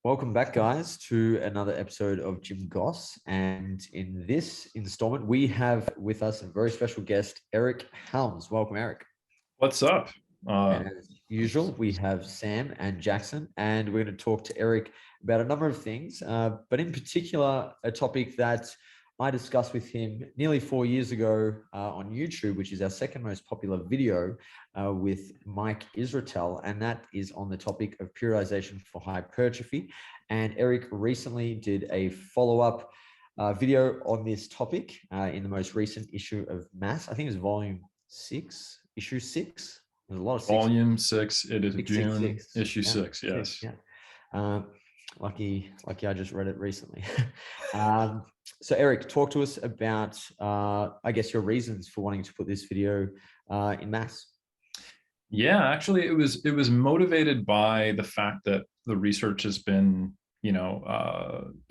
Welcome back, guys, to another episode of Gym Goss. And in this installment, we have with us a very special guest, Eric Helms. Welcome, Eric. What's up? And as usual, we have Sam and Jackson, and we're going to talk to Eric about a number of things, but in particular, a topic that I discussed with him nearly 4 years ago on YouTube, which is our second most popular video with Mike Israetel, and that is on the topic of periodization for hypertrophy. And Eric recently did a follow-up video on this topic in the most recent issue of Mass. I think it was volume 6, issue 6. There's a lot of six. Volume 6. It is June, six. issue 6. Yes. Yeah. Lucky I just read it recently. So Eric, talk to us about, I guess, your reasons for wanting to put this video in Mass. Yeah, actually, it was motivated by the fact that the research has been,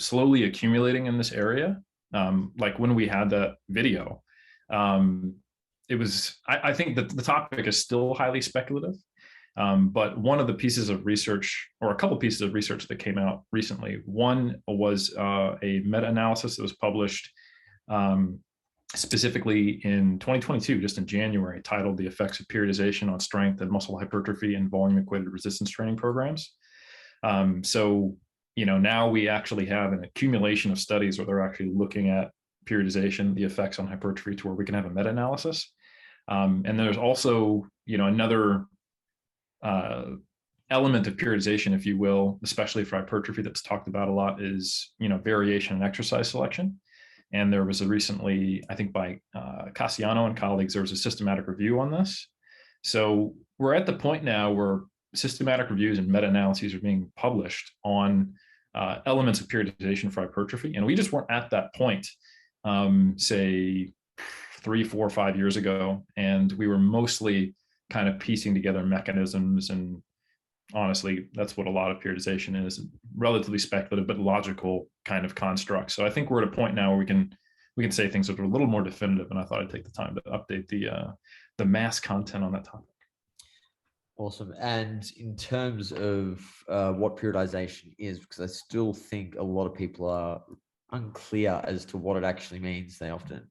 slowly accumulating in this area. Like when we had that video, I think that the topic is still highly speculative. But one of the pieces of research, or a couple pieces of research that came out recently, one was a meta-analysis that was published specifically in 2022, just in January, titled "The Effects of Periodization on Strength and Muscle Hypertrophy in Volume-Equated Resistance Training Programs." So, now we actually have an accumulation of studies where they're actually looking at periodization, the effects on hypertrophy, to where we can have a meta-analysis. And there's also, another element of periodization, if you will, especially for hypertrophy, that's talked about a lot, is variation in exercise selection. And there was a recently, I think by Cassiano and colleagues, there was a systematic review on this. So we're at the point now where systematic reviews and meta-analyses are being published on elements of periodization for hypertrophy, and we just weren't at that point, say 3, 4, 5 years ago, and we were mostly kind of piecing together mechanisms. And honestly, that's what a lot of periodization is: relatively speculative but logical kind of constructs. So I think we're at a point now where we can say things that are a little more definitive, and I thought I'd take the time to update the mass content on that topic. Awesome. And in terms of what periodization is, because I still think a lot of people are unclear as to what it actually means. They often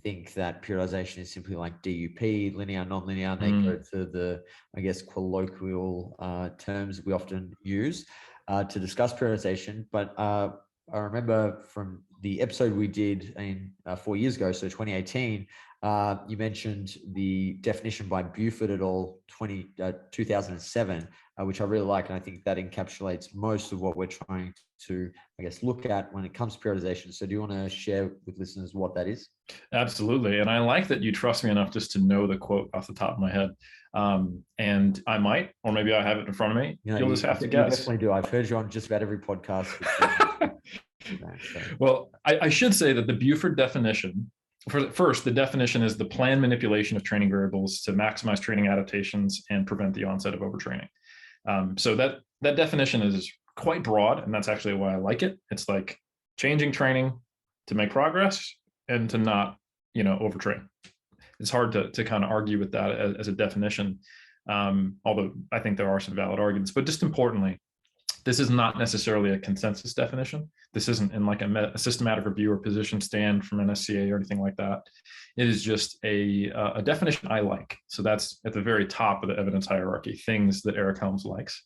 think that periodization is simply like DUP, linear, non-linear, and they go to the, I guess, colloquial terms we often use to discuss periodization. But I remember from the episode we did in 4 years ago, so 2018, you mentioned the definition by Buford et al. 2007, which I really like, and I think that encapsulates most of what we're trying to, I guess, look at when it comes to periodization. So do you want to share with listeners what that is? Absolutely. And I like that you trust me enough just to know the quote off the top of my head. And I might, or maybe I have it in front of me. You'll just have to guess. You definitely do. I've heard you on just about every podcast. Well, I should say that the Buford definition, first, the definition is the planned manipulation of training variables to maximize training adaptations and prevent the onset of overtraining. So that definition is quite broad, and that's actually why I like it. It's like changing training to make progress and to not, overtrain. It's hard to kind of argue with that as a definition, although I think there are some valid arguments. But just importantly, this is not necessarily a consensus definition. This isn't in like a systematic review or position stand from NSCA or anything like that. It is just a definition I like. So that's at the very top of the evidence hierarchy, things that Eric Helms likes.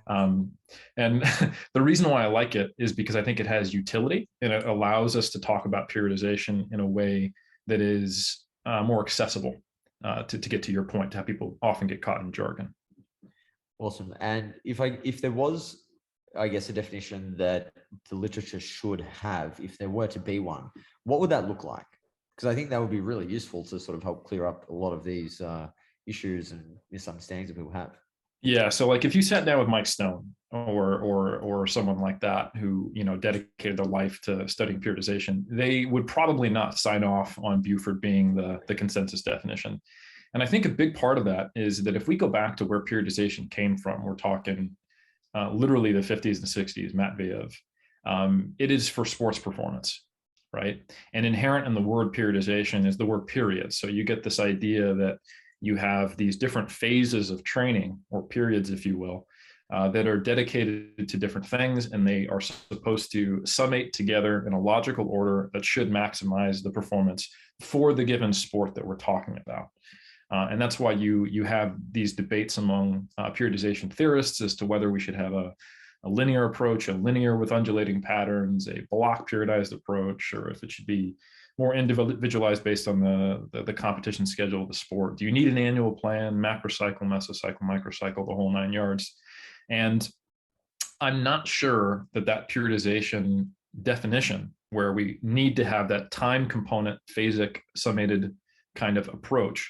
And the reason why I like it is because I think it has utility, and it allows us to talk about periodization in a way that is more accessible to get to your point, to have people often get caught in jargon. Awesome. And if there was, I guess, a definition that the literature should have, if there were to be one, what would that look like? Because I think that would be really useful to sort of help clear up a lot of these issues and misunderstandings that people have. Yeah. So like if you sat down with Mike Stone or someone like that who, dedicated their life to studying periodization, they would probably not sign off on Buford being the consensus definition. And I think a big part of that is that if we go back to where periodization came from, we're talking literally the 50s and 60s, Matveyev, it is for sports performance, right? And inherent in the word periodization is the word period. So you get this idea that you have these different phases of training, or periods, if you will, that are dedicated to different things, and they are supposed to summate together in a logical order that should maximize the performance for the given sport that we're talking about. And that's why you have these debates among periodization theorists as to whether we should have a linear approach, a linear with undulating patterns, a block periodized approach, or if it should be more individualized based on the competition schedule of the sport. Do you need an annual plan, macrocycle, mesocycle, microcycle, the whole 9 yards? And I'm not sure that periodization definition, where we need to have that time component, phasic, summated kind of approach,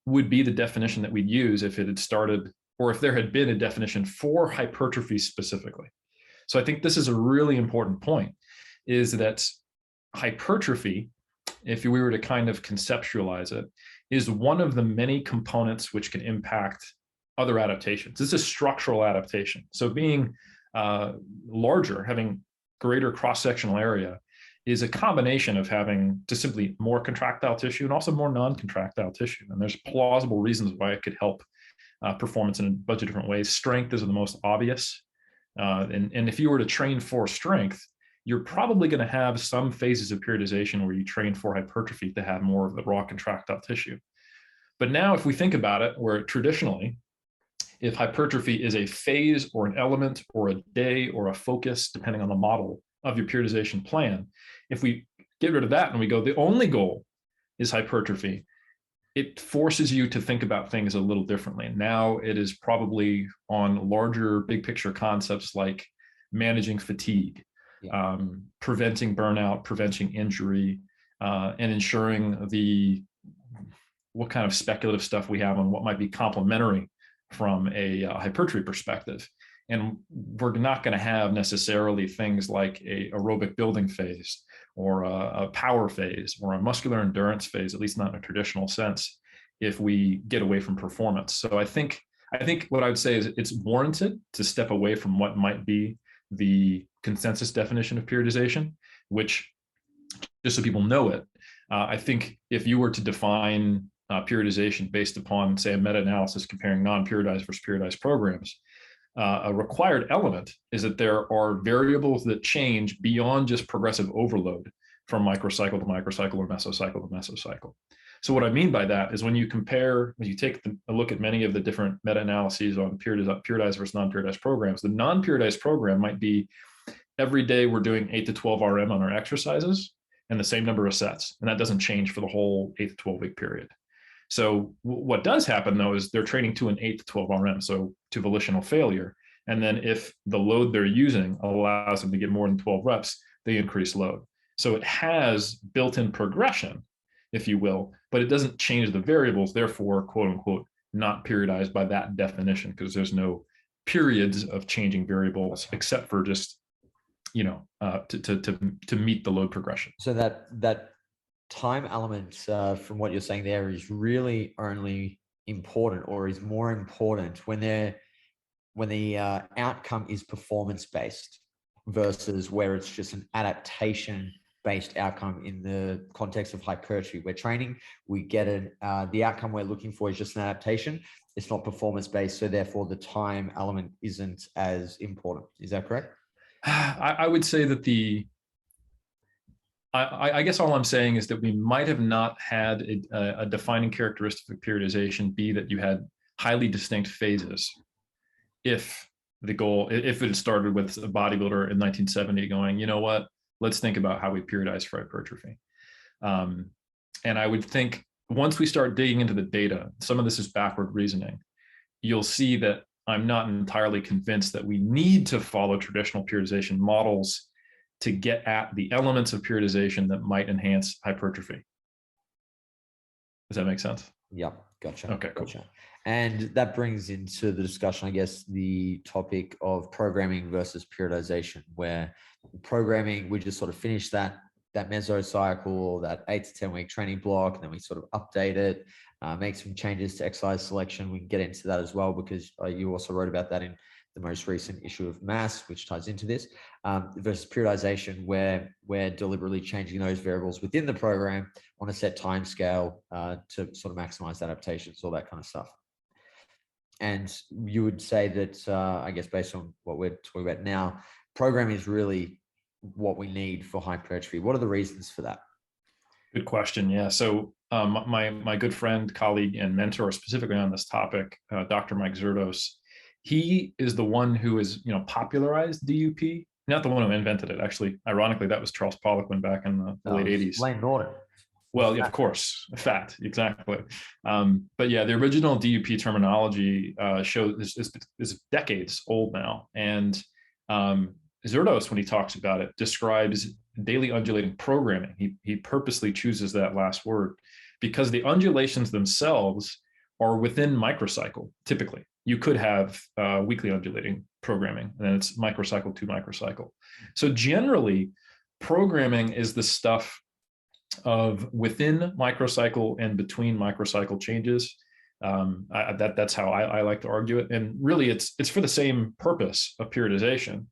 would be the definition that we'd use if it had started, or if there had been a definition for hypertrophy specifically. So I think this is a really important point, is that hypertrophy, if we were to kind of conceptualize it, is one of the many components which can impact other adaptations. This is structural adaptation. So being larger, having greater cross-sectional area, is a combination of having just simply more contractile tissue and also more non-contractile tissue. And there's plausible reasons why it could help performance in a bunch of different ways. Strength is the most obvious. And if you were to train for strength, you're probably going to have some phases of periodization where you train for hypertrophy to have more of the raw contractile tissue. But now if we think about it, where traditionally, if hypertrophy is a phase or an element or a day or a focus, depending on the model of your periodization plan, if we get rid of that and we go, the only goal is hypertrophy, it forces you to think about things a little differently. Now it is probably on larger, big picture concepts like managing fatigue, preventing burnout, preventing injury, and ensuring what kind of speculative stuff we have on what might be complementary from a hypertrophy perspective. And we're not going to have necessarily things like a aerobic building phase or a power phase or a muscular endurance phase, at least not in a traditional sense, if we get away from performance. So I think what I would say is it's warranted to step away from what might be the consensus definition of periodization, which, just so people know it, I think if you were to define periodization based upon, say, a meta-analysis comparing non-periodized versus periodized programs, a required element is that there are variables that change beyond just progressive overload from microcycle to microcycle or mesocycle to mesocycle. So what I mean by that is when you take a look at many of the different meta-analyses on periodized versus non-periodized programs, the non-periodized program might be every day we're doing 8 to 12 RM on our exercises and the same number of sets. And that doesn't change for the whole 8 to 12 week period. So what does happen though is they're training to an 8 to 12 RM, so to volitional failure. And then if the load they're using allows them to get more than 12 reps, they increase load. So it has built-in progression, if you will, but it doesn't change the variables, therefore, quote unquote, not periodized by that definition, because there's no periods of changing variables except for just, to meet the load progression. So that time element from what you're saying there is really only important, or is more important when the outcome is performance-based versus where it's just an adaptation-based outcome. In the context of hypertrophy, we're training, we get the outcome we're looking for is just an adaptation. It's not performance-based, so therefore the time element isn't as important. Is that correct? I would say that I guess all I'm saying is that we might have not had a defining characteristic of periodization be that you had highly distinct phases. If it started with a bodybuilder in 1970 going, you know what, let's think about how we periodize for hypertrophy. And I would think once we start digging into the data, some of this is backward reasoning, you'll see that I'm not entirely convinced that we need to follow traditional periodization models to get at the elements of periodization that might enhance hypertrophy. Does that make sense? Yeah, gotcha. Okay, cool. Gotcha. And that brings into the discussion, I guess, the topic of programming versus periodization, where programming, we just sort of finish that mesocycle, that 8 to 10 week training block, and then we sort of update it, make some changes to exercise selection. We can get into that as well, because you also wrote about that in the most recent issue of Mass, which ties into this, versus periodization, where we're deliberately changing those variables within the program on a set time scale to sort of maximize adaptations, all that kind of stuff. And you would say that, I guess, based on what we're talking about now, programming is really what we need for hypertrophy. What are the reasons for that? Good question. Yeah. So my good friend, colleague, and mentor, specifically on this topic, Dr. Mike Zerdos, he is the one who is popularized DUP. Not the one who invented it, actually. Ironically, that was Charles Poliquin back in the late '80s. Lane Norton. Well, yeah, of course, fat, exactly. But yeah, the original DUP terminology is decades old now, and Zerdos, when he talks about it, describes daily undulating programming. He purposely chooses that last word because the undulations themselves are within microcycle. Typically, you could have weekly undulating programming, and then it's microcycle to microcycle. So generally, programming is the stuff of within microcycle and between microcycle changes. That's how I like to argue it. And really, it's for the same purpose of periodization.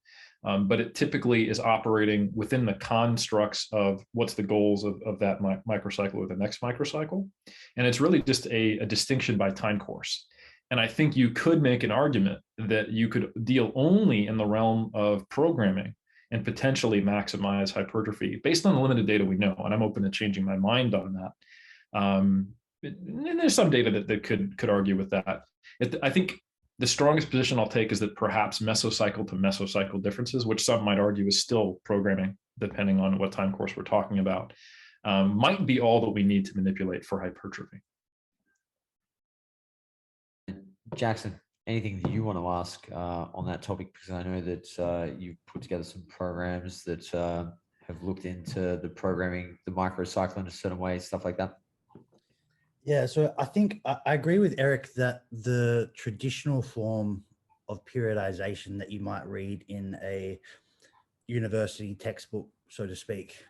But it typically is operating within the constructs of what's the goals of that microcycle or the next microcycle. And it's really just a distinction by time course. And I think you could make an argument that you could deal only in the realm of programming and potentially maximize hypertrophy based on the limited data we know. And I'm open to changing my mind on that. And there's some data that could argue with that. I think the strongest position I'll take is that perhaps mesocycle to mesocycle differences, which some might argue is still programming, depending on what time course we're talking about, might be all that we need to manipulate for hypertrophy. Jackson, anything that you want to ask on that topic? Because I know that you've put together some programs that have looked into the programming, the microcycle in a certain way, stuff like that. Yeah, so I think I agree with Eric that the traditional form of periodization that you might read in a university textbook, so to speak,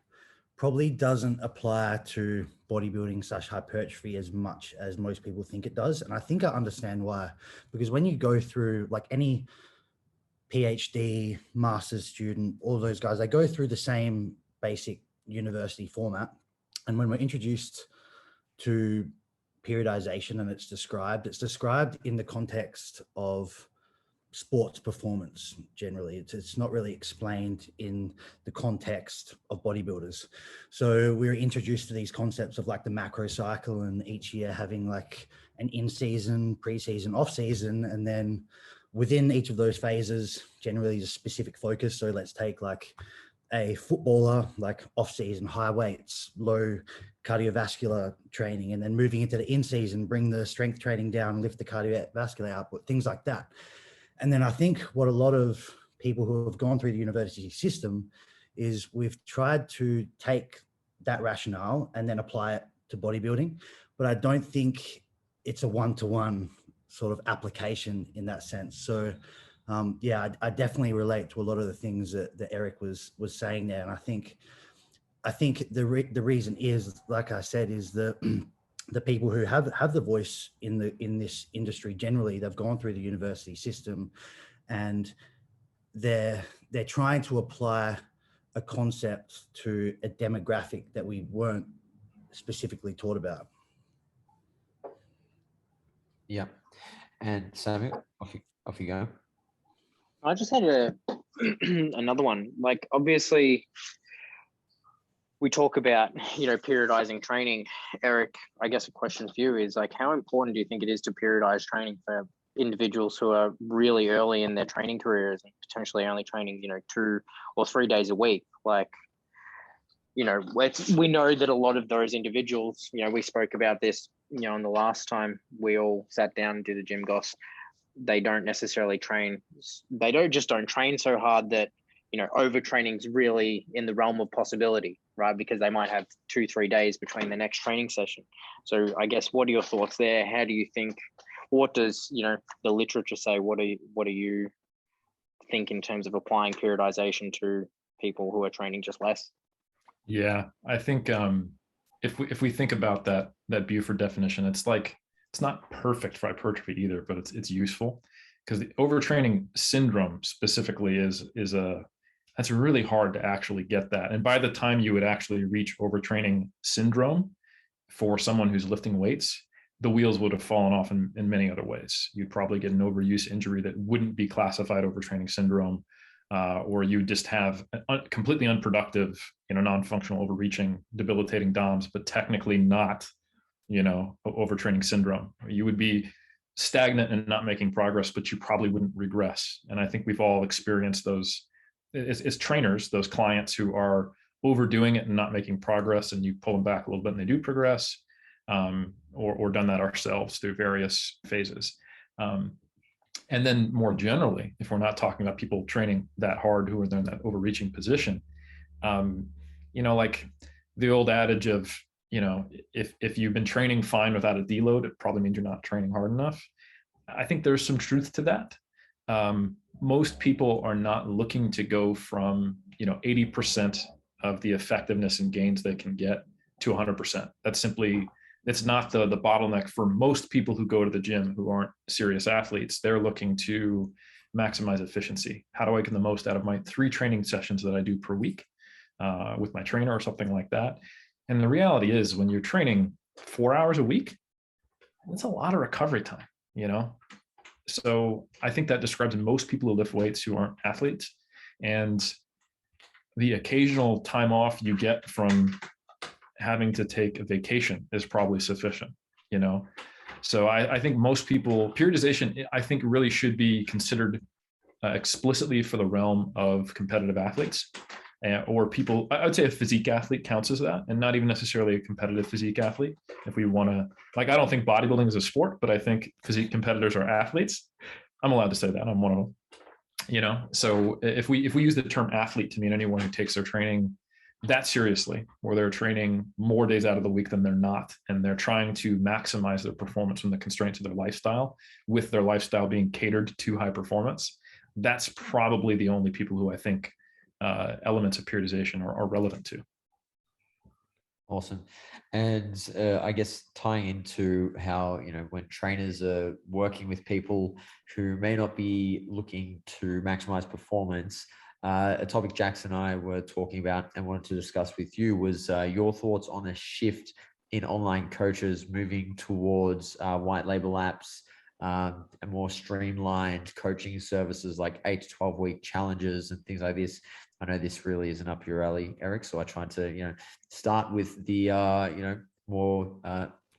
probably doesn't apply to bodybuilding / hypertrophy as much as most people think it does. And I think I understand why, because when you go through like any PhD, master's student, all those guys, they go through the same basic university format. And when we're introduced to periodization and it's described in the context of sports performance. Generally, it's not really explained in the context of bodybuilders. So we're introduced to these concepts of like the macro cycle, and each year having like an in-season, pre-season, off-season, and then within each of those phases, generally a specific focus. So let's take like a footballer, like off-season, high weights, low cardiovascular training, and then moving into the in-season, bring the strength training down, lift the cardiovascular output, things like that. And then I think what a lot of people who have gone through the university system is we've tried to take that rationale and then apply it to bodybuilding, but I don't think it's a one-to-one sort of application in that sense. So yeah, I definitely relate to a lot of the things that Eric was saying there. And I think the reason is, like I said, is the people who have the voice in this industry generally, they've gone through the university system, and they're trying to apply a concept to a demographic that we weren't specifically taught about. Yeah. And Samuel, off you go. I just had another one. Like, obviously, we talk about, periodizing training. Eric, I guess a question for you is like, how important do you think it is to periodize training for individuals who are really early in their training careers and potentially only training, 2 or 3 days a week? Like, we know that a lot of those individuals, we spoke about this, on the last time we all sat down and did the Gym Goss. They don't necessarily train. They don't train so hard that, overtraining is really in the realm of possibility, right? Because they might have 2-3 days between the next training session. So I guess, what are your thoughts there? How do you think, what does, the literature say? What do you think in terms of applying periodization to people who are training just less? Yeah, I think if we think about that Buford definition, it's like, it's not perfect for hypertrophy either, but it's useful, because the overtraining syndrome specifically that's really hard to actually get that. And by the time you would actually reach overtraining syndrome for someone who's lifting weights, the wheels would have fallen off in many other ways. You'd probably get an overuse injury that wouldn't be classified overtraining syndrome, or you just have completely unproductive, non-functional overreaching, debilitating DOMs, but technically not, overtraining syndrome. You would be stagnant and not making progress, but you probably wouldn't regress. And I think we've all experienced those as trainers, those clients who are overdoing it and not making progress, and you pull them back a little bit and they do progress, or done that ourselves through various phases. And then more generally, if we're not talking about people training that hard who are in that overreaching position, like the old adage of, if you've been training fine without a deload, it probably means you're not training hard enough. I think there's some truth to that. Most people are not looking to go from, 80% of the effectiveness and gains they can get to 100%. It's not the bottleneck for most people who go to the gym who aren't serious athletes. They're looking to maximize efficiency. How do I get the most out of my 3 training sessions that I do per week with my trainer or something like that? And the reality is, when you're training 4 hours a week, that's a lot of recovery time, So I think that describes most people who lift weights who aren't athletes. And the occasional time off you get from having to take a vacation is probably sufficient, So I think most people, periodization, I think really should be considered explicitly for the realm of competitive athletes, or people. I would say a physique athlete counts as that, and not even necessarily a competitive physique athlete. If we want to, I don't think bodybuilding is a sport, but I think physique competitors are athletes. I'm allowed to say that. I'm one of them. So if we use the term athlete to mean anyone who takes their training that seriously, or they're training more days out of the week than they're not, and they're trying to maximize their performance from the constraints of their lifestyle, with their lifestyle being catered to high performance, that's probably the only people who I think elements of periodization are relevant to. Awesome. And I guess tying into how, when trainers are working with people who may not be looking to maximize performance, a topic Jackson and I were talking about and wanted to discuss with you was your thoughts on a shift in online coaches moving towards white label apps, and more streamlined coaching services like 8 to 12 week challenges and things like this. I know this really isn't up your alley, Eric, so I tried to, start with the, more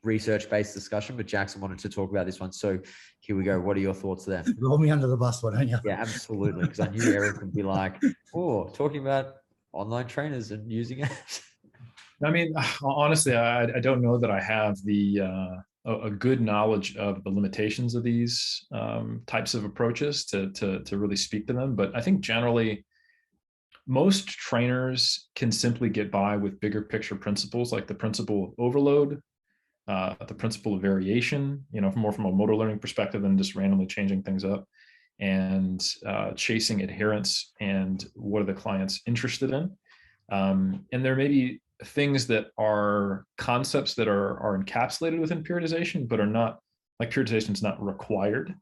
research-based discussion, but Jackson wanted to talk about this one. So here we go. What are your thoughts there? Roll me under the bus, why don't you? Yeah, absolutely. Because I knew Eric would be like, oh, talking about online trainers and using it. I mean, honestly, I don't know that I have a good knowledge of the limitations of these types of approaches to really speak to them. But I think generally, most trainers can simply get by with bigger picture principles, like the principle of overload, the principle of variation, more from a motor learning perspective than just randomly changing things up, and chasing adherence and what are the clients interested in. And there may be things that are concepts that are encapsulated within periodization, but are not, like, periodization is not required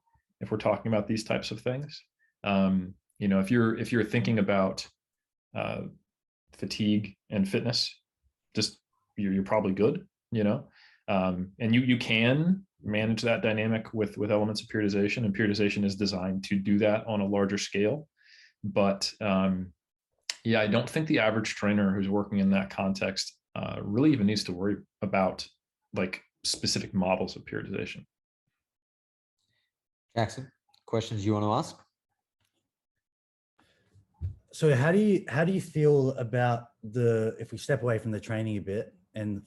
if we're talking about these types of things. If you're thinking about fatigue and fitness, just you're probably good, and you can manage that dynamic with elements of periodization, and periodization is designed to do that on a larger scale. But I don't think the average trainer who's working in that context really even needs to worry about specific models of periodization. Jackson, questions you want to ask? So how do you feel about if we step away from the training a bit and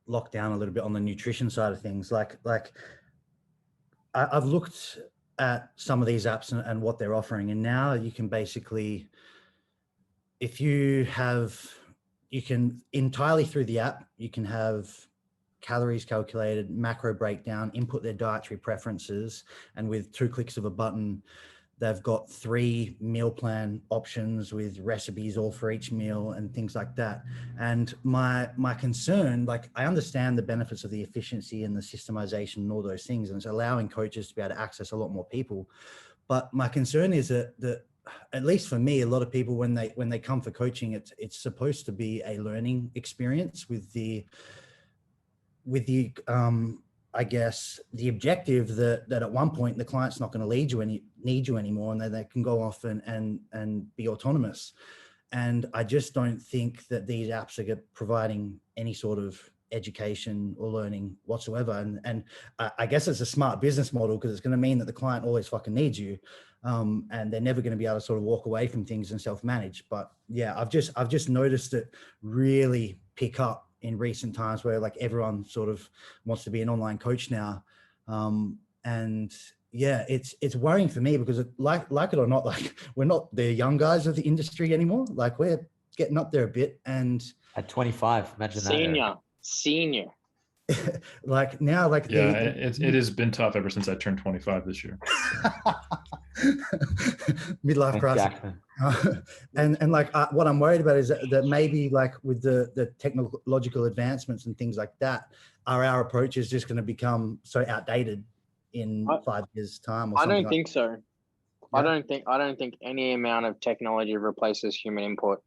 lock down a little bit on the nutrition side of things, I've looked at some of these apps and what they're offering, and now you can basically, you can entirely through the app, you can have calories calculated, macro breakdown, input their dietary preferences, and with 2 clicks of a button, they've got 3 meal plan options with recipes all for each meal and things like that. And my concern, I understand the benefits of the efficiency and the systemization and all those things, and it's allowing coaches to be able to access a lot more people. But my concern is that at least for me, a lot of people, when they come for coaching, it's supposed to be a learning experience with the I guess, the objective that at one point the client's not going to need you anymore, and then they can go off and be autonomous. And I just don't think that these apps are providing any sort of education or learning whatsoever. And I guess it's a smart business model, because it's going to mean that the client always fucking needs you. And they're never going to be able to sort of walk away from things and self-manage. But yeah, I've just noticed it really pick up in recent times, where like everyone sort of wants to be an online coach now. And yeah, it's worrying for me, because like it or not, like we're not the young guys of the industry anymore. Like we're getting up there a bit, and at 25, imagine senior. Like now, like yeah, it has been tough ever since I turned 25 this year. Midlife crisis. And like what I'm worried about is that maybe like with the technological advancements and things like that, our approach is just going to become so outdated in 5 years' time. Or I don't like think so. Yeah. I don't think any amount of technology replaces human input.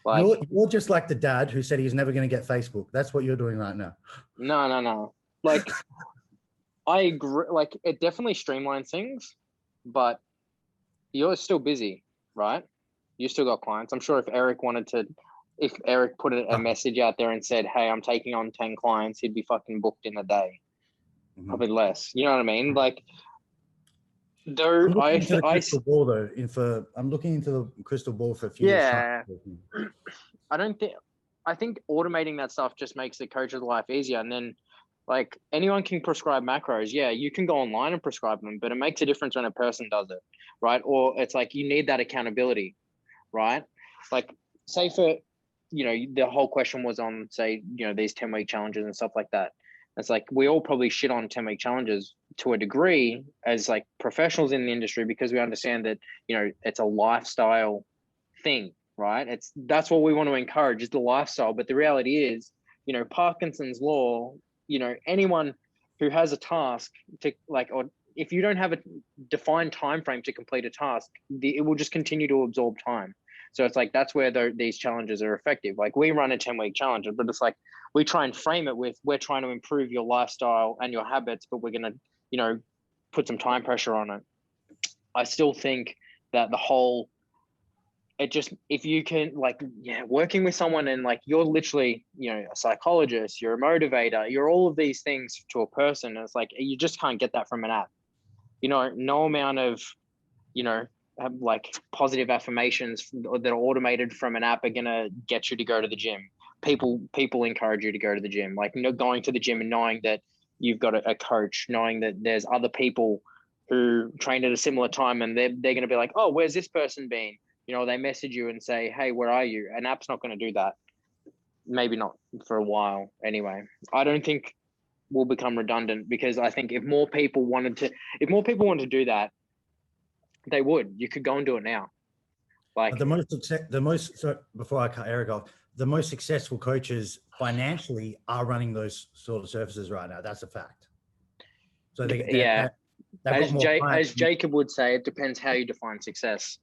Like, you're just like the dad who said he's never going to get Facebook. That's what you're doing right now. No. Like, I agree. Like, it definitely streamlines things, but you're still busy, right? You still got clients. I'm sure if Eric put a message out there and said, "Hey, I'm taking on 10 clients," he'd be fucking booked in a day. Mm-hmm. Probably less. You know what I mean? Like, I'm looking into the crystal ball though. I'm looking into the crystal ball for a few years. Yeah. I think automating that stuff just makes the coach's life easier. And then like anyone can prescribe macros. Yeah, you can go online and prescribe them, but it makes a difference when a person does it, right? Or it's like you need that accountability, right? Like say for, the whole question was on, say, these 10-week challenges and stuff like that. It's like we all probably shit on 10-week challenges to a degree as like professionals in the industry, because we understand that, it's a lifestyle thing, right? That's what we want to encourage, is the lifestyle. But the reality is, Parkinson's law, anyone who has a task to like, or if you don't have a defined time frame to complete a task, it will just continue to absorb time. So it's like, that's where these challenges are effective. Like we run a 10-week challenge, but it's like, we try and frame it with, we're trying to improve your lifestyle and your habits, but we're going to, put some time pressure on it. I still think that if you can working with someone and like, you're literally, a psychologist, you're a motivator, you're all of these things to a person. It's like, you just can't get that from an app. No amount of, like positive affirmations that are automated from an app are going to get you to go to the gym. People encourage you to go to the gym, like, going to the gym and knowing that you've got a coach, knowing that there's other people who train at a similar time, and they're going to be like, oh, where's this person been? They message you and say, hey, where are you? An app's not going to do that. Maybe not for a while anyway. I don't think we'll become redundant, because I think if more people wanted to do that, they would. You could go and do it now. Like so before I cut Eric off, the most successful coaches financially are running those sort of services right now. That's a fact. So as Jacob would say, it depends how you define success.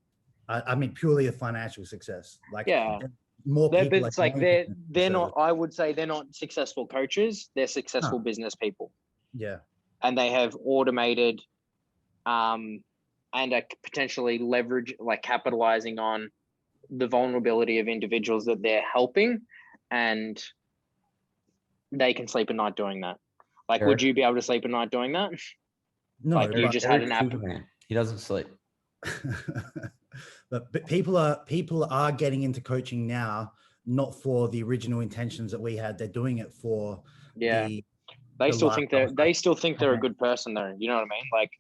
I mean, purely a financial success. Like, yeah, more people. But it's like they're not. I would say they're not successful coaches. They're successful business people. Yeah, and they have automated, and are potentially capitalizing on the vulnerability of individuals that they're helping, and they can sleep at night doing that. Like, Eric, would you be able to sleep at night doing that? No, like you just had an app. He doesn't sleep. But people are getting into coaching now, not for the original intentions that we had. They're doing it for they still think they're a good person though. You know what I mean? Like,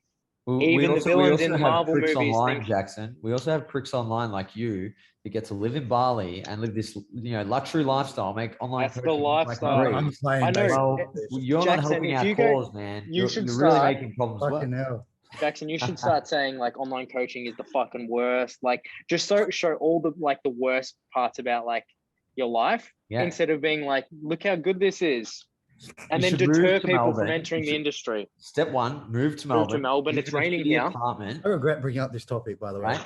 the villains in the Marvel movies online, Jackson. We also have pricks online like you that get to live in Bali and live this, luxury lifestyle, make online. That's the lifestyle. I know. You're Jackson, not helping our cause, man. You're really making problems worse. Jackson, you should start saying like online coaching is the fucking worst. Like, just show all the the worst parts about like your life, instead of being like, look how good this is. And then deter people from entering the industry. Step 1, move to Melbourne. It's raining here. I regret bringing up this topic, by the way.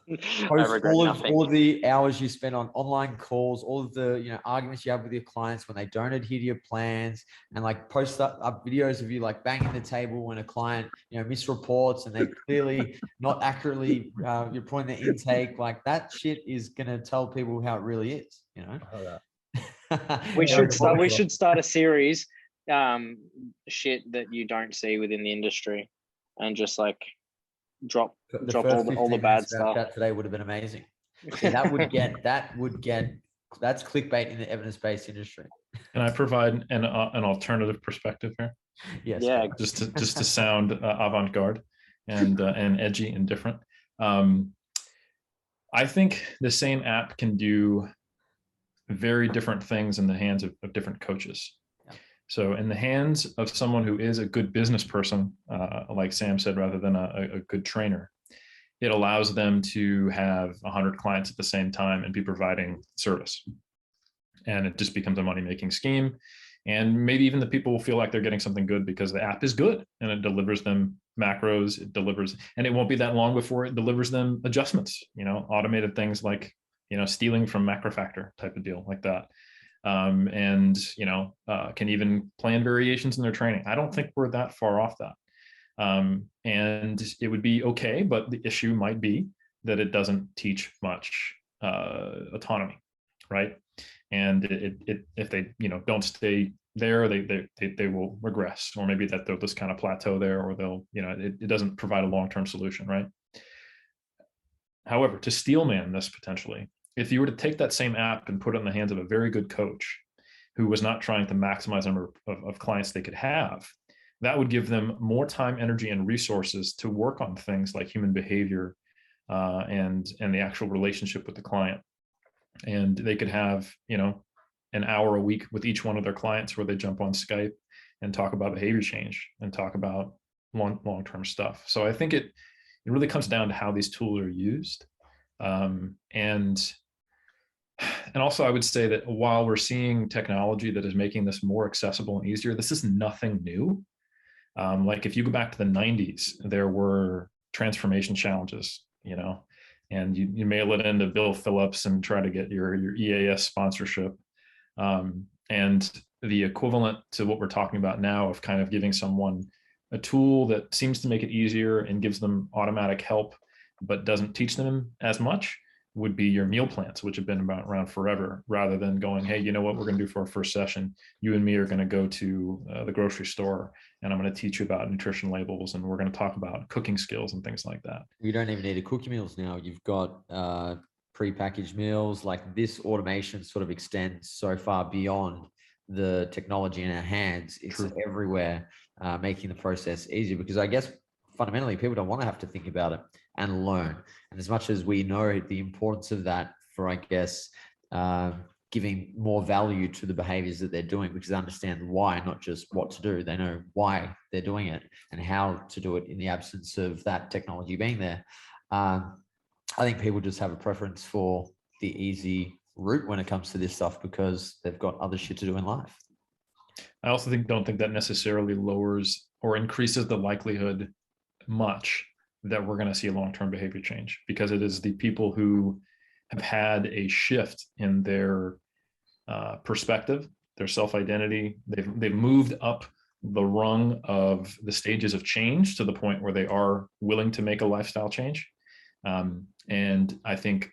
I Post regret nothing. all of the hours you spend on online calls, all of the arguments you have with your clients when they don't adhere to your plans, and like post up videos of you like banging the table when a client misreports and they're clearly not accurately you're putting the intake. Like that shit is gonna tell people how it really is. We should start a series, shit that you don't see within the industry, and just like drop all the bad stuff. That today would have been amazing. See, that's clickbait in the evidence-based industry. Can I provide an alternative perspective here? Yes. Yeah. Just to sound avant-garde and edgy and different. I think the same app can do very different things in the hands of different coaches. So in the hands of someone who is a good business person, like Sam said, rather than a good trainer, it allows them to have 100 clients at the same time and be providing service. And it just becomes a money-making scheme. And maybe even the people will feel like they're getting something good because the app is good and it delivers them macros, and it won't be that long before it delivers them adjustments, automated things like, stealing from MacroFactor type of deal like that. And can even plan variations in their training. I don't think we're that far off that. And it would be okay, but the issue might be that it doesn't teach much autonomy, right? And if they don't stay there, they will regress, or maybe that they'll just kind of plateau there, or they'll it doesn't provide a long-term solution, right? However, to steelman this potentially, if you were to take that same app and put it in the hands of a very good coach who was not trying to maximize the number of clients they could have, that would give them more time, energy, and resources to work on things like human behavior and the actual relationship with the client. And they could have, an hour a week with each one of their clients where they jump on Skype and talk about behavior change and talk about long-term stuff. So I think it really comes down to how these tools are used. And also I would say that while we're seeing technology that is making this more accessible and easier, this is nothing new. Like if you go back to the 90s, there were transformation challenges, and you mail it into Bill Phillips and try to get your EAS sponsorship. And the equivalent to what we're talking about now of kind of giving someone a tool that seems to make it easier and gives them automatic help, but doesn't teach them as much, would be your meal plans, which have been around forever, rather than going, hey, you know what we're going to do for our first session? You and me are going to go to the grocery store and I'm going to teach you about nutrition labels and we're going to talk about cooking skills and things like that. You don't even need to cook your meals now. You've got pre-packaged meals. Like this automation sort of extends so far beyond the technology in our hands. It's everywhere, making the process easier, because I guess fundamentally people don't want to have to think about it and learn. And as much as we know the importance of that for, I guess, giving more value to the behaviors that they're doing, because they understand why, not just what to do. They know why they're doing it and how to do it in the absence of that technology being there. I think people just have a preference for the easy route when it comes to this stuff because they've got other shit to do in life. I also don't think that necessarily lowers or increases the likelihood much that we're going to see a long-term behavior change, because it is the people who have had a shift in their perspective, their self-identity. They've moved up the rung of the stages of change to the point where they are willing to make a lifestyle change. And I think,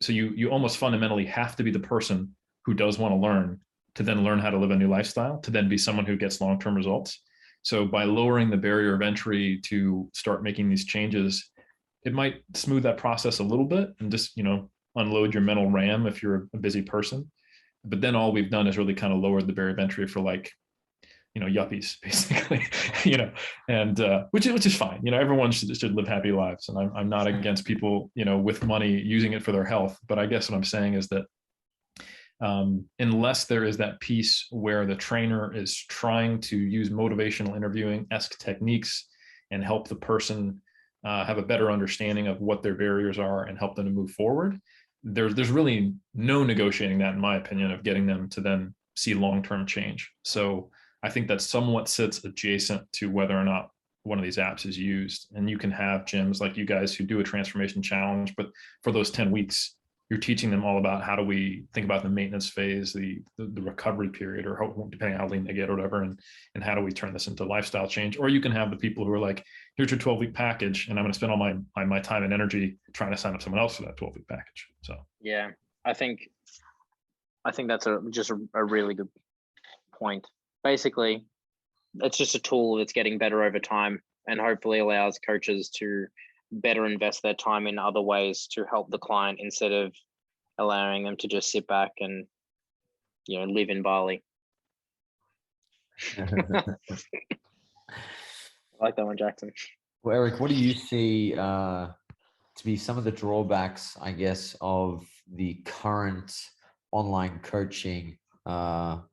so you almost fundamentally have to be the person who does want to learn to then learn how to live a new lifestyle, to then be someone who gets long-term results. So by lowering the barrier of entry to start making these changes, it might smooth that process a little bit and just, unload your mental RAM if you're a busy person. But then all we've done is really kind of lowered the barrier of entry for yuppies, basically, and which is fine. Everyone should live happy lives. And I'm not against people, with money using it for their health. But I guess what I'm saying is that unless there is that piece where the trainer is trying to use motivational interviewing-esque techniques and help the person have a better understanding of what their barriers are and help them to move forward, there's really no negotiating that, in my opinion, of getting them to then see long-term change. So I think that somewhat sits adjacent to whether or not one of these apps is used. And you can have gyms like you guys who do a transformation challenge, but for those 10 weeks, you're teaching them all about how do we think about the maintenance phase, the recovery period, or depending on how lean they get or whatever, and how do we turn this into lifestyle change. Or you can have the people who are like, here's your 12-week package, and I'm going to spend all my time and energy trying to sign up someone else for that 12-week package. So yeah, I think that's just a really good point. Basically, it's just a tool that's getting better over time, and hopefully allows coaches to better invest their time in other ways to help the client, instead of allowing them to just sit back and, you know, live in Bali. I like that one, Jackson. Well, Eric, what do you see to be some of the drawbacks, I guess, of the current online coaching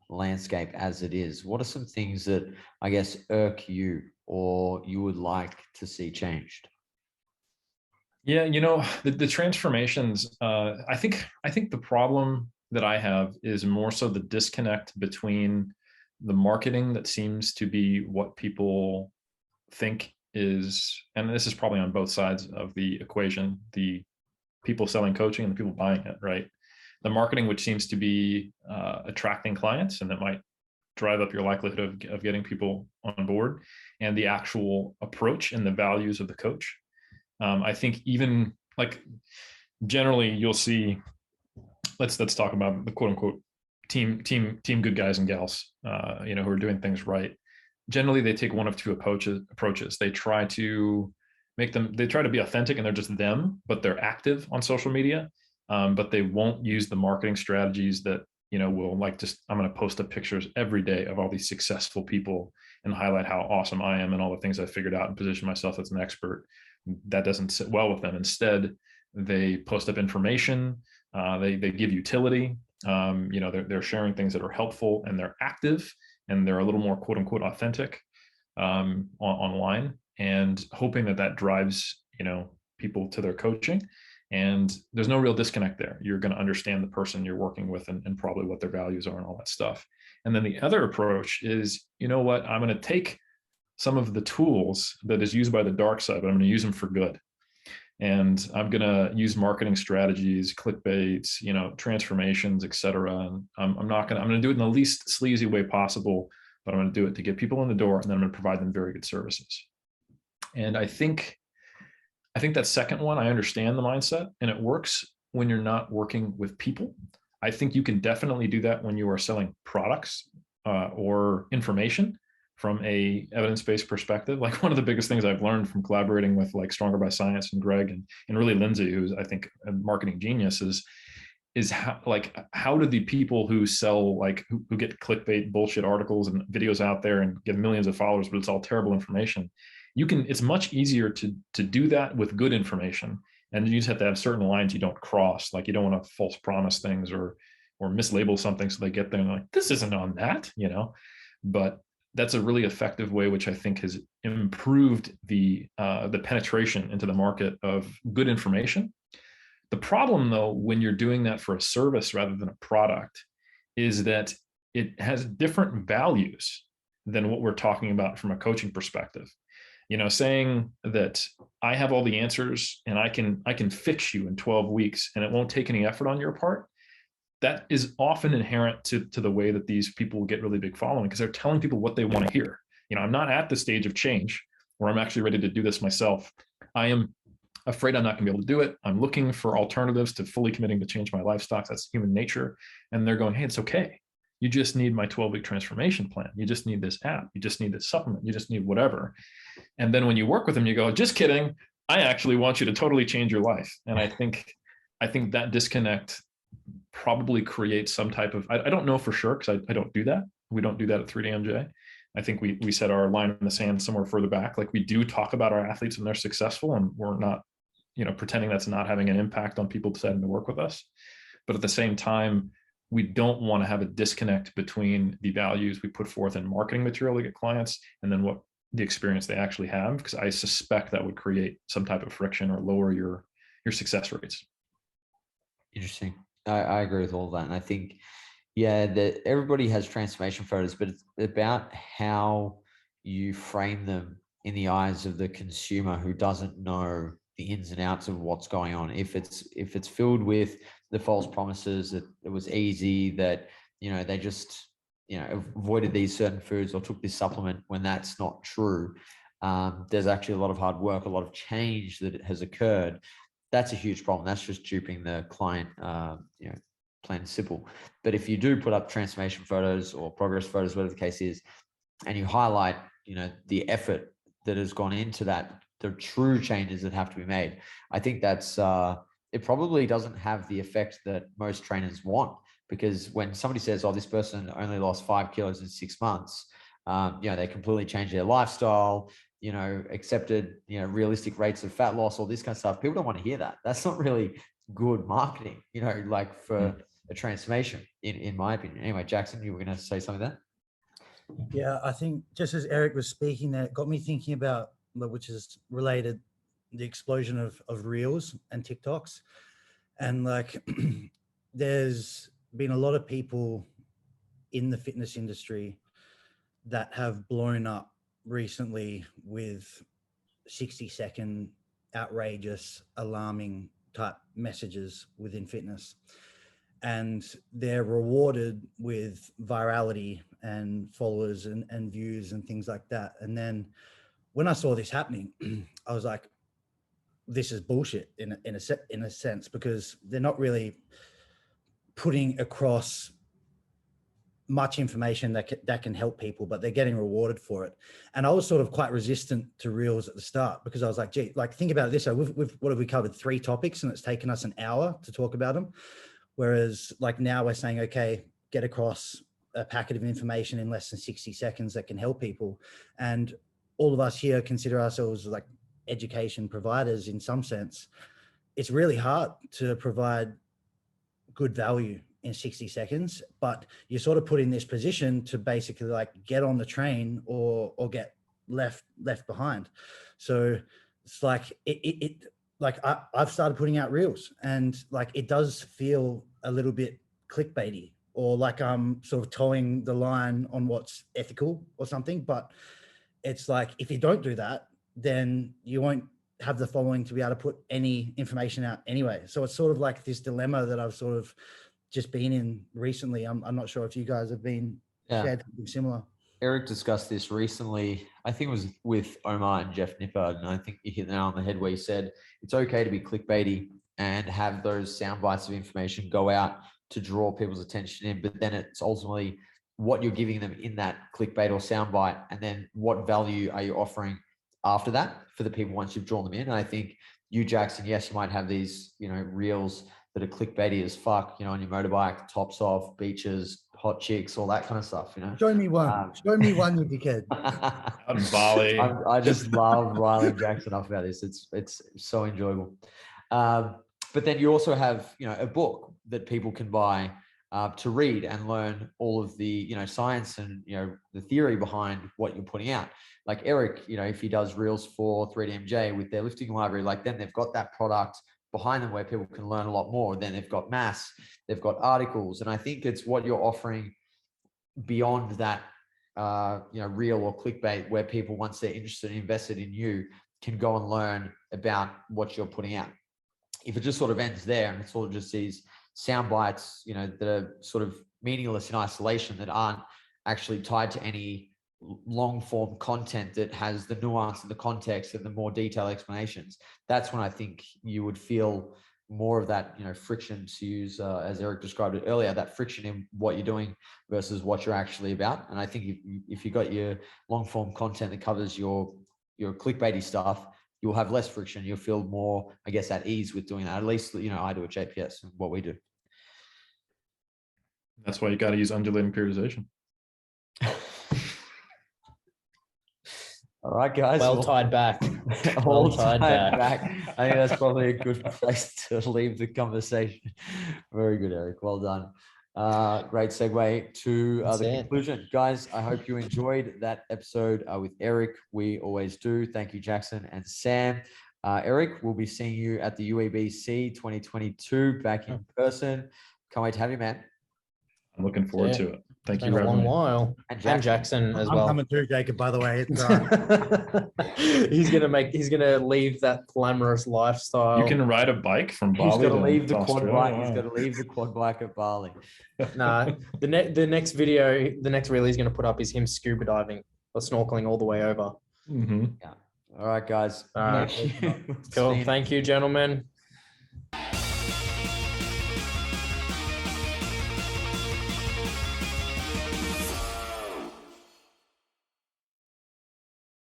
landscape as it is? What are some things that, I guess, irk you or you would like to see changed? Yeah, you know, the transformations, I think the problem that I have is more so the disconnect between the marketing that seems to be what people think is, and this is probably on both sides of the equation, the people selling coaching and the people buying it, right? The marketing, which seems to be attracting clients, and that might drive up your likelihood of getting people on board, and the actual approach and the values of the coach. I think even like generally you'll see, let's talk about the quote unquote team good guys and gals, you know, who are doing things right. Generally, they take one of two approaches. They try to be authentic and they're just them, but they're active on social media. But they won't use the marketing strategies that, you know, will like just, I'm going to post up pictures every day of all these successful people and highlight how awesome I am and all the things I figured out and position myself as an expert. That doesn't sit well with them. Instead, they post up information. They give utility. You know, they're sharing things that are helpful, and they're active, and they're a little more quote unquote authentic online, and hoping that drives, you know, people to their coaching. And there's no real disconnect there. You're going to understand the person you're working with and probably what their values are and all that stuff. And then the other approach is, you know what, I'm going to take some of the tools that is used by the dark side, but I'm going to use them for good. And I'm going to use marketing strategies, clickbaits, you know, transformations, et cetera. And I'm going to do it in the least sleazy way possible, but I'm going to do it to get people in the door, and then I'm going to provide them very good services. And I think that second one, I understand the mindset, and it works when you're not working with people. I think you can definitely do that when you are selling products or information from a evidence-based perspective. Like, one of the biggest things I've learned from collaborating with like Stronger by Science and Greg and really Lindsay, who's I think a marketing genius, is how do the people who sell, like who get clickbait bullshit articles and videos out there and get millions of followers, but it's all terrible information. It's much easier to do that with good information. And you just have to have certain lines you don't cross. Like, you don't want to false promise things or mislabel something so they get there and they're like, this isn't on that, you know. But that's a really effective way, which I think has improved the penetration into the market of good information. The problem, though, when you're doing that for a service rather than a product, is that it has different values than what we're talking about from a coaching perspective. You know, saying that I have all the answers and I can fix you in 12 weeks and it won't take any effort on your part. That is often inherent to the way that these people get really big following, because they're telling people what they want to hear. You know, I'm not at the stage of change where I'm actually ready to do this myself. I am afraid I'm not going to be able to do it. I'm looking for alternatives to fully committing to change my lifestyle. That's human nature. And they're going, hey, it's okay. You just need my 12-week transformation plan. You just need this app. You just need this supplement. You just need whatever. And then when you work with them, you go, just kidding. I actually want you to totally change your life. And I think that disconnect probably creates some type of, I don't know for sure, because I don't do that. We don't do that at 3DMJ. I think we set our line in the sand somewhere further back. Like, we do talk about our athletes when they're successful, and we're not, you know, pretending that's not having an impact on people deciding to work with us. But at the same time, we don't want to have a disconnect between the values we put forth in marketing material to get clients and then what the experience they actually have, because I suspect that would create some type of friction or lower your success rates. Interesting. I agree with all that. And I think, yeah, that everybody has transformation photos, but it's about how you frame them in the eyes of the consumer who doesn't know the ins and outs of what's going on. If it's filled with the false promises that it was easy, that, you know, they just, you know, avoided these certain foods or took this supplement, when that's not true. There's actually a lot of hard work, a lot of change that has occurred. That's a huge problem. That's just duping the client, you know, plain and simple. But if you do put up transformation photos or progress photos, whatever the case is, and you highlight, you know, the effort that has gone into that, the true changes that have to be made, I think that's, it probably doesn't have the effect that most trainers want. Because when somebody says, oh, this person only lost 5 kilos in 6 months, you know, they completely changed their lifestyle, you know, accepted, you know, realistic rates of fat loss, all this kind of stuff. People don't want to hear that. That's not really good marketing, you know, like for a transformation, in my opinion. Anyway, Jackson, you were going to say something there? Yeah, I think just as Eric was speaking there, it got me thinking about, which is related, the explosion of Reels and TikToks. And like, there's been a lot of people in the fitness industry that have blown up recently with 60-second outrageous, alarming type messages within fitness. And they're rewarded with virality and followers and views and things like that. And then when I saw this happening, I was like, this is bullshit in a sense, because they're not really putting across much information that can help people, but they're getting rewarded for it. And I was sort of quite resistant to Reels at the start, because I was like, gee, like, think about it this way. What have we covered? 3 topics, and it's taken us an hour to talk about them. Whereas like now we're saying, okay, get across a packet of information in less than 60 seconds that can help people. And all of us here consider ourselves like education providers in some sense. It's really hard to provide good value in 60 seconds, but you're sort of put in this position to basically like get on the train or get left behind. So it's like like I've started putting out Reels, and like it does feel a little bit clickbaity, or like I'm sort of towing the line on what's ethical or something. But it's like, if you don't do that, then you won't have the following to be able to put any information out anyway. So it's sort of like this dilemma that I've sort of just been in recently. I'm not sure if you guys have been shared something similar. Eric discussed this recently. I think it was with Omar and Jeff Nippard, and I think you hit the nail on the head where he said it's okay to be clickbaity and have those sound bites of information go out to draw people's attention in, but then it's ultimately what you're giving them in that clickbait or soundbite, and then what value are you offering after that for the people once you've drawn them in. And I think you, Jackson, yes, you might have these, you know, Reels that are clickbaity as fuck, you know, on your motorbike, tops off, beaches, hot chicks, all that kind of stuff, you know. Show me one. Show me one, you dickhead. Out in Bali. I just love riling Jackson up about this. It's so enjoyable. But then you also have, you know, a book that people can buy to read and learn all of the, you know, science and, you know, the theory behind what you're putting out. Like Eric, you know, if he does Reels for 3DMJ with their lifting library, like then they've got that product behind them where people can learn a lot more. Then they've got mass, they've got articles. And I think it's what you're offering beyond that, you know, reel or clickbait, where people, once they're interested and invested in you, can go and learn about what you're putting out. If it just sort of ends there and it's sort of just these sound bites, you know, that are sort of meaningless in isolation, that aren't actually tied to any long form content that has the nuance and the context and the more detailed explanations, that's when I think you would feel more of that, you know, friction, to use, as Eric described it earlier, that friction in what you're doing versus what you're actually about. And I think if you got your long form content that covers your clickbaity stuff, you'll have less friction. You'll feel more, I guess, at ease with doing that. At least, you know, I do at JPS and what we do. That's why you got to use undulating periodization. All right, guys. Well tied back. All tied back. I think that's probably a good place to leave the conversation. Very good, Eric. Well done. Great segue to the conclusion. Guys, I hope you enjoyed that episode with Eric. We always do. Thank you, Jackson and Sam. Eric, we'll be seeing you at the UABC 2022 back in person. Can't wait to have you, man. I'm looking forward to it. Thank It's you, been a long Reverend. while. And And Jackson as I'm well. coming through, Jacob, by the way. He's gonna leave that glamorous lifestyle. You can ride a bike from He's Bali got to to leave the quad Australia. bike. He's Wow. got to leave the quad bike at Bali. Nah, the next video, the next reel he's gonna put up is him scuba diving or snorkeling all the way over. Mhm. All right, guys. All right. Thank you. Cool. See you Thank you, gentlemen.